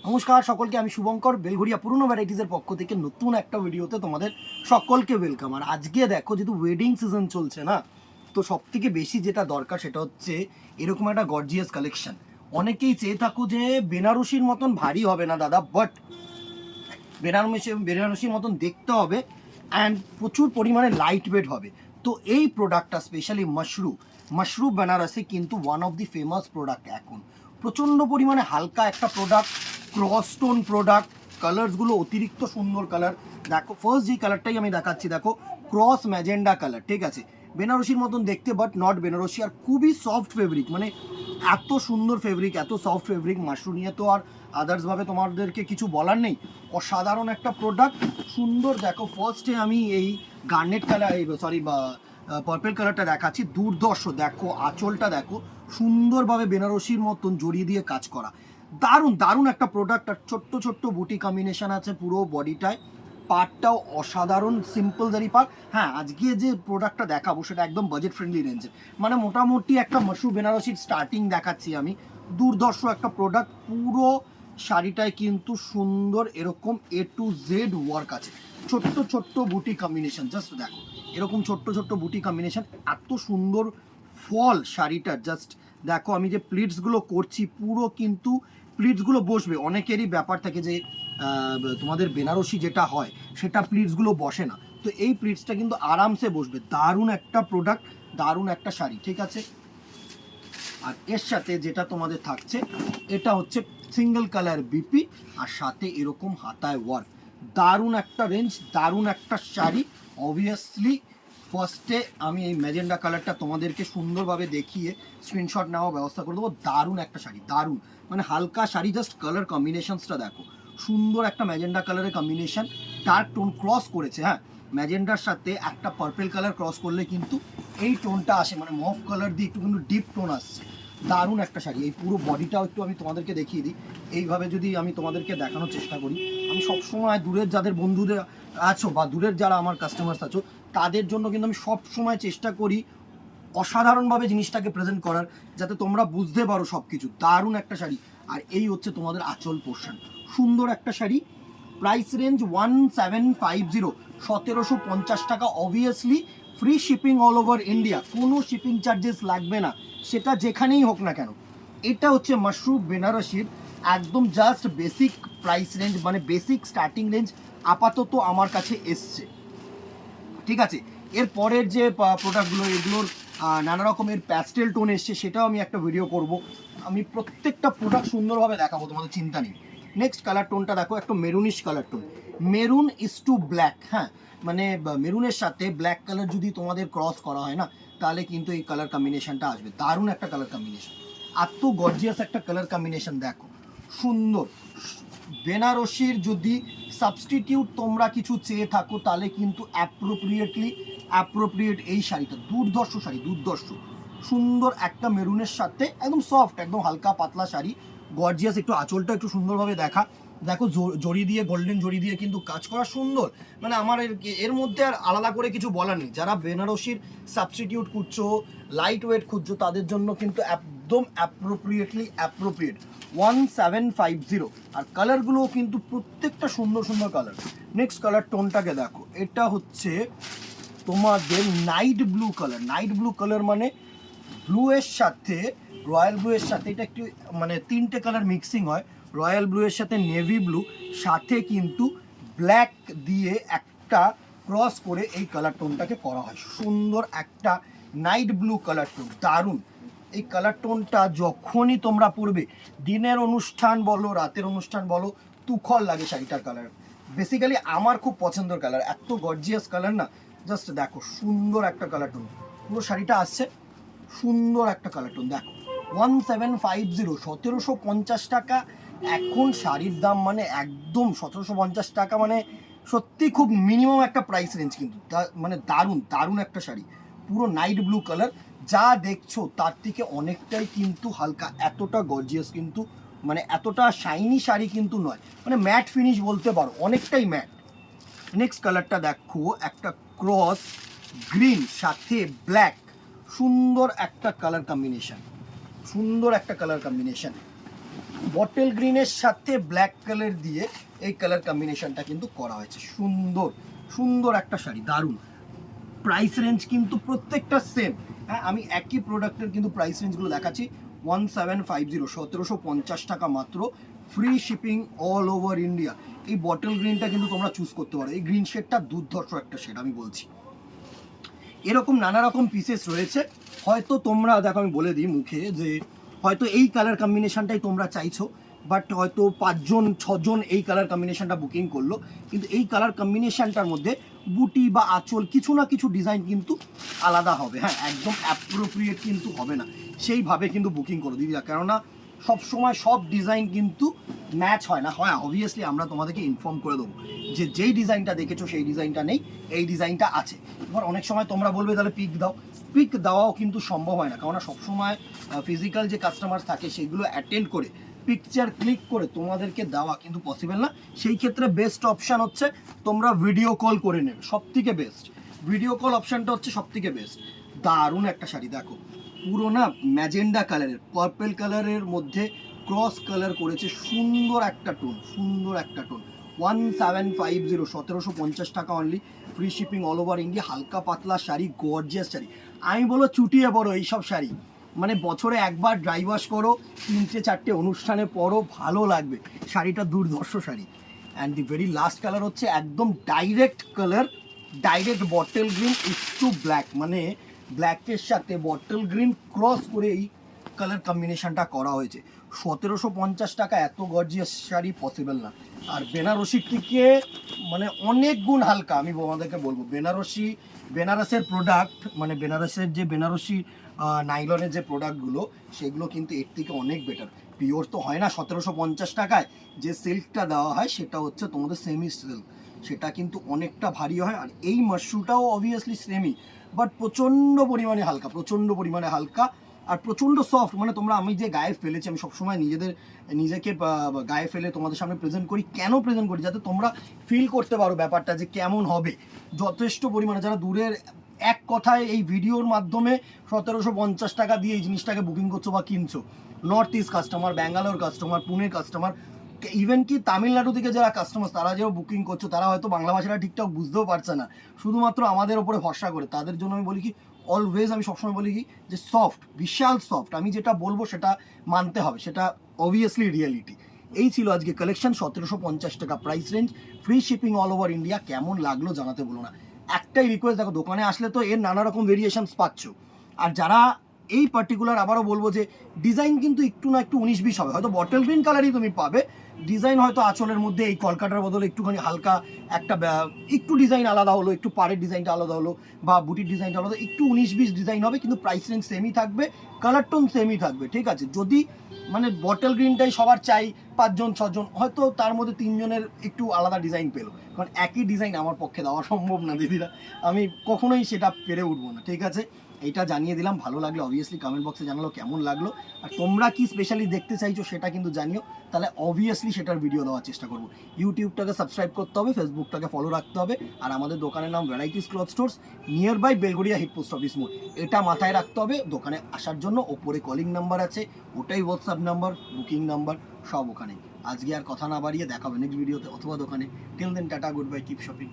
নমস্কার সকলকে, আমি শুভঙ্কর বেলঘরিয়া পুরনো ভ্যারাইটিসের পক্ষ থেকে নতুন একটা ভিডিওতে তোমাদের সকলকে ওয়েলকাম। আর আজকে দেখো, যেহেতু ওয়েডিং সিজন চলছে না, তো সব থেকে বেশি যেটা দরকার সেটা হচ্ছে এরকম একটা গর্জিয়াস কালেকশন। অনেকেই চেয়ে থাকো যে বেনারসির মতন ভারী হবে না দাদা, বাট বেনারসির মতন দেখতে হবে অ্যান্ড প্রচুর পরিমাণে লাইট ওয়েট হবে। তো এই প্রোডাক্টটা স্পেশালি মাশরু বেনারসি কিন্তু one of the famous product এখন। প্রচণ্ড পরিমাণে হালকা একটা প্রোডাক্ট, ক্রস স্টোন প্রোডাক্ট, কালার্সগুলো অতিরিক্ত সুন্দর কালার। দেখো ফার্স্ট যে কালারটাই আমি দেখাচ্ছি, দেখো ক্রস ম্যাজেন্ডা কালার, ঠিক আছে, বেনারসির মতন দেখতে বাট নট বেনারসি। আর খুবই সফট ফেব্রিক, মানে এত সুন্দর ফেব্রিক, এত সফট ফেব্রিক, মাশরু নিয়ে তো আর আদার্সভাবে তোমাদেরকে কিছু বলার নেই। অসাধারণ একটা প্রোডাক্ট, সুন্দর। দেখো ফার্স্টে আমি এই গার্নেট কালার, সরি পার্পেল কালারটা দেখাচ্ছি, দুর্ধর্ষ। দেখো আঁচলটা দেখো, সুন্দরভাবে বেনারসির মতন জড়িয়ে দিয়ে কাজ করা, দারুণ দারুণ একটা প্রোডাক্ট। আর ছোট্ট ছোট্ট বুটি কম্বিনেশন আছে পুরো বডিটায়, পার্টটাও অসাধারণ, সিম্পল জারি পার্ট। হ্যাঁ, আজকে যে প্রোডাক্টটা দেখাবো সেটা একদম বাজেট ফ্রেন্ডলি রেঞ্জের, মানে মোটামুটি একটা মাশরু বেনারসির স্টার্টিং দেখাচ্ছি আমি। দুর্ধর্ষ একটা প্রোডাক্ট, পুরো শাড়িটায় কিন্তু সুন্দর এরকম A to Z ওয়ার্ক আছে, ছোট্ট ছোট্ট বুটি কম্বিনেশন। জাস্ট দেখো এরকম ছোট্ট ছোট্ট বুটি কম্বিনেশন, এত সুন্দর ফল শাড়িটার। জাস্ট দেখো আমি যে প্লিটসগুলো করছি, পুরো কিন্তু প্লিটসগুলো বসবে। অনেকেরই ব্যাপার থাকে যে তোমাদের বেনারসি যেটা হয় সেটা প্লিটসগুলো বসে না, তো এই প্লিটসটা কিন্তু আরামসে বসবে। দারুণ একটা প্রোডাক্ট, দারুণ একটা শাড়ি, ঠিক আছে। আর এর সাথে যেটা তোমাদের থাকছে, এটা হচ্ছে সিঙ্গেল কালার বিপি, আর সাথে এরকম হাতায় ওয়ার্ক। দারুণ একটা রেঞ্জ, দারুণ একটা শাড়ি। অবভিয়াসলি ফার্স্টে আমি এই ম্যাজেন্ডা কালারটা তোমাদেরকে সুন্দরভাবে দেখিয়ে স্ক্রিনশট নেওয়ার ব্যবস্থা করে দেবো। দারুণ একটা শাড়ি, দারুণ, মানে হালকা শাড়ি। জাস্ট কালার কম্বিনেশনসটা দেখো, সুন্দর একটা ম্যাজেন্ডা কালারের কম্বিনেশন, ডার্ক টোন ক্রস করেছে। হ্যাঁ, ম্যাজেন্ডার সাথে একটা পার্পেল কালার ক্রস করলে কিন্তু এই টোনটা আসে, মানে মফ কালার দিয়ে একটু কিন্তু ডিপ টোন আসছে। দারুণ একটা শাড়ি। এই পুরো বডিটাও একটু আমি তোমাদেরকে দেখিয়ে দিই, এইভাবে যদি আমি তোমাদেরকে দেখানোর চেষ্টা করি। আমি সবসময় দূরের যাদের বন্ধুদের আছো বা দূরের যারা আমার কাস্টমার্স আছো, তাদের জন্য কিন্তু আমি সবসময় চেষ্টা করি অসাধারণভাবে জিনিসটাকে প্রেজেন্ট করার, যাতে তোমরা বুঝতে পারো সব কিছু। দারুণ একটা শাড়ি। আর এই হচ্ছে তোমাদের আঁচল পোর্শন, সুন্দর একটা শাড়ি। প্রাইস রেঞ্জ 1750, 1750 টাকা। Obviously free shipping all over India, কোনো শিপিং চার্জেস লাগবে না, সেটা যেখানেই হোক না কেন। এটা হচ্ছে মাশরু বেনারসির একদম জাস্ট বেসিক প্রাইস রেঞ্জ, মানে বেসিক স্টার্টিং রেঞ্জ আপাতত আমার কাছে এসছে, ঠিক আছে। এর পরের যে প্রোডাক্টগুলো, এগুলোর নানা রকমের প্যাস্টেল টোন এসছে, সেটাও আমি একটা ভিডিও করব। আমি প্রত্যেকটা প্রোডাক্ট সুন্দরভাবে দেখাবো, তোমাদের চিন্তা নেই। নেক্সট কালার টোনটা দেখো, একটা maroonish colour tone, maroon is to black. হ্যাঁ, মানে মেরুনের সাথে ব্ল্যাক কালার যদি তোমাদের ক্রস করা হয় না, তাহলে কিন্তু এই কালার কম্বিনেশনটা আসবে। দারুণ একটা কালার কম্বিনেশন, এত গর্জিয়াস একটা কালার কম্বিনেশন। দেখো সুন্দর। বেনারসির যদি সাবস্টিটিউট তোমরা কিছু চেয়ে থাকো, তাহলে কিন্তু অ্যাপ্রোপ্রিয়েট এই শাড়িটা। দুর্ধর্ষ শাড়ি, দুর্ধর্ষ সুন্দর একটা মেরুনের সাথে একদম সফট, একদম হালকা পাতলা শাড়ি, গর্জিয়াস। একটু আঁচলটা একটু সুন্দরভাবে দেখো জড়ি দিয়ে, গোল্ডেন জড়ি দিয়ে কিন্তু কাজ করা, সুন্দর। মানে আমার এর মধ্যে আর আলাদা করে কিছু বলার নেই। যারা বেনারসির সাবস্টিটিউট খুঁজছো, লাইট ওয়েট খুঁজছো, তাদের জন্য কিন্তু একদম অ্যাপ্রোপ্রিয়েট 1750। আর কালারগুলো কিন্তু প্রত্যেকটা সুন্দর সুন্দর কালার। নেক্সট কালার টোনটাকে দেখো, এটা হচ্ছে তোমাদের night blue colour. Night blue colour মানে ব্লু এর সাথে, রয়্যাল ব্লু এর সাথে, এটা একটু মানে তিনটে কালার মিক্সিং হয়। রয়্যাল ব্লু এর সাথে নেভি ব্লু, সাথে কিন্তু ব্ল্যাক দিয়ে একটা ক্রস করে এই কালার টোনটাকে করা হয়। সুন্দর একটা নাইট ব্লু কালার টোন, দারুণ। এই কালার টোনটা যখনই তোমরা পরবে, দিনের অনুষ্ঠান বলো, রাতের অনুষ্ঠান বলো, তুখর লাগে শাড়িটার কালার। বেসিক্যালি আমার খুব পছন্দের কালার, এত গর্জিয়াস কালার না। জাস্ট দেখো সুন্দর একটা কালার টোন, পুরো শাড়িটা আসছে সুন্দর একটা কালার টোন। দেখো 1750, 1750 টাকা। এখন শাড়ির দাম মানে একদম 1750 টাকা, মানে সত্যি খুব মিনিমাম একটা প্রাইস রেঞ্জ। কিন্তু মানে দারুণ দারুণ একটা শাড়ি, পুরো নাইট ব্লু কালার। যা দেখছো তার থেকে অনেকটাই কিন্তু হালকা, এতটা গর্জিয়াস কিন্তু, মানে এতটা শাইনি শাড়ি কিন্তু নয়, মানে ম্যাট ফিনিশ বলতে পারো, অনেকটাই ম্যাট। নেক্সট কালারটা দেখো, একটা ক্রস গ্রিন সাথে ব্ল্যাক, সুন্দর একটা কালার কম্বিনেশন, সুন্দর একটা কালার কম্বিনেশন। বটল গ্রিনের সাথে ব্ল্যাক কালার দিয়ে এই কালার কম্বিনেশনটা কিন্তু করা হয়েছে। সুন্দর সুন্দর একটা শাড়ি, দারুণ। প্রাইস রেঞ্জ কিন্তু প্রত্যেকটা সেম। হ্যাঁ, আমি একই প্রোডাক্টের কিন্তু প্রাইস রেঞ্জগুলো দেখাচ্ছি। 1750, 1750 টাকা মাত্র, free shipping all over India. এই বটল গ্রিনটা কিন্তু তোমরা চুজ করতে পারো। এই গ্রিন শেডটা দুর্ধর্ষ একটা শেড, আমি বলছি। এরকম নানা রকম পিসেস রয়েছে। হয়তো তোমরা দেখো, আমি বলে দিই মুখে যে হয়তো এই কালার কম্বিনেশনটাই তোমরা চাইছো, বাট হয়তো 5জন 6জন এই কালার কম্বিনেশনটা বুকিং করলো, কিন্তু এই কালার কম্বিনেশনটার মধ্যে বুটি বা আঁচল কিছু না কিছু ডিজাইন কিন্তু আলাদা হবে। হ্যাঁ, একদম অ্যাপ্রোপ্রিয়েট কিন্তু হবে না, সেইভাবে কিন্তু বুকিং করো দিদিরা। কেননা সব সময় সব ডিজাইন কিন্তু ম্যাচ হয় না। হয় অবভিয়াসলি আমরা তোমাদেরকে ইনফর্ম করে দেবো যে যেই ডিজাইনটা দেখেছো সেই ডিজাইনটা নেই, এই ডিজাইনটা আছে। এবার অনেক সময় তোমরা বলবে তাহলে পিক দাও, পিক দেওয়াও কিন্তু সম্ভব হয় না, কেননা সবসময় ফিজিক্যাল যে কাস্টমার থাকে সেগুলো অ্যাটেন্ড করে পিকচার ক্লিক করে তোমাদেরকে দেওয়া কিন্তু পসিবল না। সেই ক্ষেত্রে বেস্ট অপশান হচ্ছে তোমরা ভিডিও কল করে নেবে, সব থেকে বেস্ট। ভিডিও কল অপশানটা হচ্ছে সব থেকে বেস্ট। দারুণ একটা শাড়ি দেখো, পুরো না ম্যাজেন্ডা কালারের, পার্পল কালারের মধ্যে ক্রস কালার করেছে, সুন্দর একটা টোন, সুন্দর একটা টোন। 1750, 1750 টাকা only, free shipping all over India. হালকা পাতলা শাড়ি, গর্জিয়াস শাড়ি। আমি বলো চুটিয়ে পড়ো এইসব শাড়ি, মানে বছরে একবার ড্রাই ওয়াশ করো, 3-4টে অনুষ্ঠানে পরো, ভালো লাগবে। শাড়িটা দুর্ধর্ষ শাড়ি। And the very last colour হচ্ছে একদম direct colour, direct bottle green it's to black, মানে ব্ল্যাকের সাথে বটল গ্রিন ক্রস করে এই কালার কম্বিনেশনটা করা হয়েছে। 1750 টাকা এত গর্জিয়াস শাড়ি পসিবল না। আর বেনারসির থেকে মানে অনেক গুণ হালকা, আমি তোমাদেরকে বলবো। বেনারসের প্রোডাক্ট, মানে বেনারসের যে বেনারসি নাইলনের যে প্রোডাক্টগুলো, সেগুলো কিন্তু এর থেকে অনেক বেটার। পিওর তো হয় না 1750 টাকায়। যে সিল্কটা দেওয়া হয় সেটা হচ্ছে তোমাদের সেমি সিল্ক, সেটা কিন্তু অনেকটা ভারী হয়। আর এই মাশরুটাও অবভিয়াসলি সেমি, বাট প্রচণ্ড পরিমাণে হালকা, প্রচণ্ড পরিমাণে হালকা আর প্রচণ্ড সফট। মানে তোমরা, আমি যে গায়ে ফেলেছি, আমি সবসময় নিজেকে গায়ে ফেলে তোমাদের সামনে প্রেজেন্ট করি। কেন প্রেজেন্ট করি? যাতে তোমরা ফিল করতে পারো ব্যাপারটা যে কেমন হবে। যথেষ্ট পরিমাণে যারা দূরের, এক কথায় এই ভিডিওর মাধ্যমে 1750 টাকা দিয়ে এই জিনিসটাকে বুকিং করছো বা কিনছো, north east customer, Bangalore customer, পুনের কাস্টমার, ইভেন কি তামিলনাড়ু থেকে যারা কাস্টমার, তারা যেও বুকিং করছো, তারা হয়তো বাংলা ভাষাটা ঠিকঠাক বুঝতেও পারছে না, শুধুমাত্র আমাদের ওপরে ভরসা করে। তাদের জন্য আমি বলি কি, অলওয়েজ আমি সবসময় বলি কি, যে সফট, বিশাল সফট। আমি যেটা বলবো সেটা মানতে হবে, সেটা অবভিয়াসলি রিয়েলিটি। এই ছিল আজকে কালেকশন। 1750 টাকা price range, free shipping all over India. কেমন লাগলো জানাতে বলো না। একটাই রিকোয়েস্ট, দেখো দোকানে আসলে তো এর নানা রকম ভেরিয়েশনস পাচ্ছ। আর যারা এই পার্টিকুলার, আবারও বলবো যে ডিজাইন কিন্তু একটু না একটু 19-20 হবে, হয়তো বটল গ্রিন কালারই তুমি পাবে। ডিজাইন হয়তো আঁচলের মধ্যে এই কলকাতার বদলে একটুখানি হালকা একটা একটু ডিজাইন আলাদা হলো, একটু পাড়ের ডিজাইনটা আলাদা হলো, বা বুটির ডিজাইনটা আলাদা, একটু 19-20 ডিজাইন হবে, কিন্তু প্রাইস রেঞ্জ সেমই থাকবে, কালার টোন সেমই থাকবে। ঠিক আছে, যদি মানে বটল গ্রিনটাই সবার চাই, 5জন 6জন, হয়তো তার মধ্যে 3জনের একটু আলাদা ডিজাইন পেলো, কারণ একই ডিজাইন আমার পক্ষে দেওয়া সম্ভব না দিদিরা, আমি কখনোই সেটা পেরে উঠবো না। ঠিক আছে, এইটা জানিয়ে দিলাম। ভালো লাগলো অবভিয়াসলি কমেন্ট বক্সে জানালো কেমন লাগলো, আর তোমরা কি স্পেশালি দেখতে চাইছো সেটা কিন্তু জানিও, তাহলে অবভিয়াসলি সেটার ভিডিও দেওয়ার চেষ্টা করবো। ইউটিউবটাকে সাবস্ক্রাইব করতে হবে, ফেসবুকটাকে ফলো রাখতে হবে, আর আমাদের দোকানের নাম varieties cloth stores, nearby Belgharia head post office মোড়, এটা মাথায় রাখতে হবে। দোকানে আসার জন্য ওপরে কলিং নাম্বার আছে, ওটাই হোয়াটসঅ্যাপ নাম্বার, বুকিং নাম্বার সব ওখানে। আজকে আর কথা না বাড়িয়ে দেখা হবে নেক্সট ভিডিওতে অথবা দোকানে। Till then tata, goodbye, keep shopping.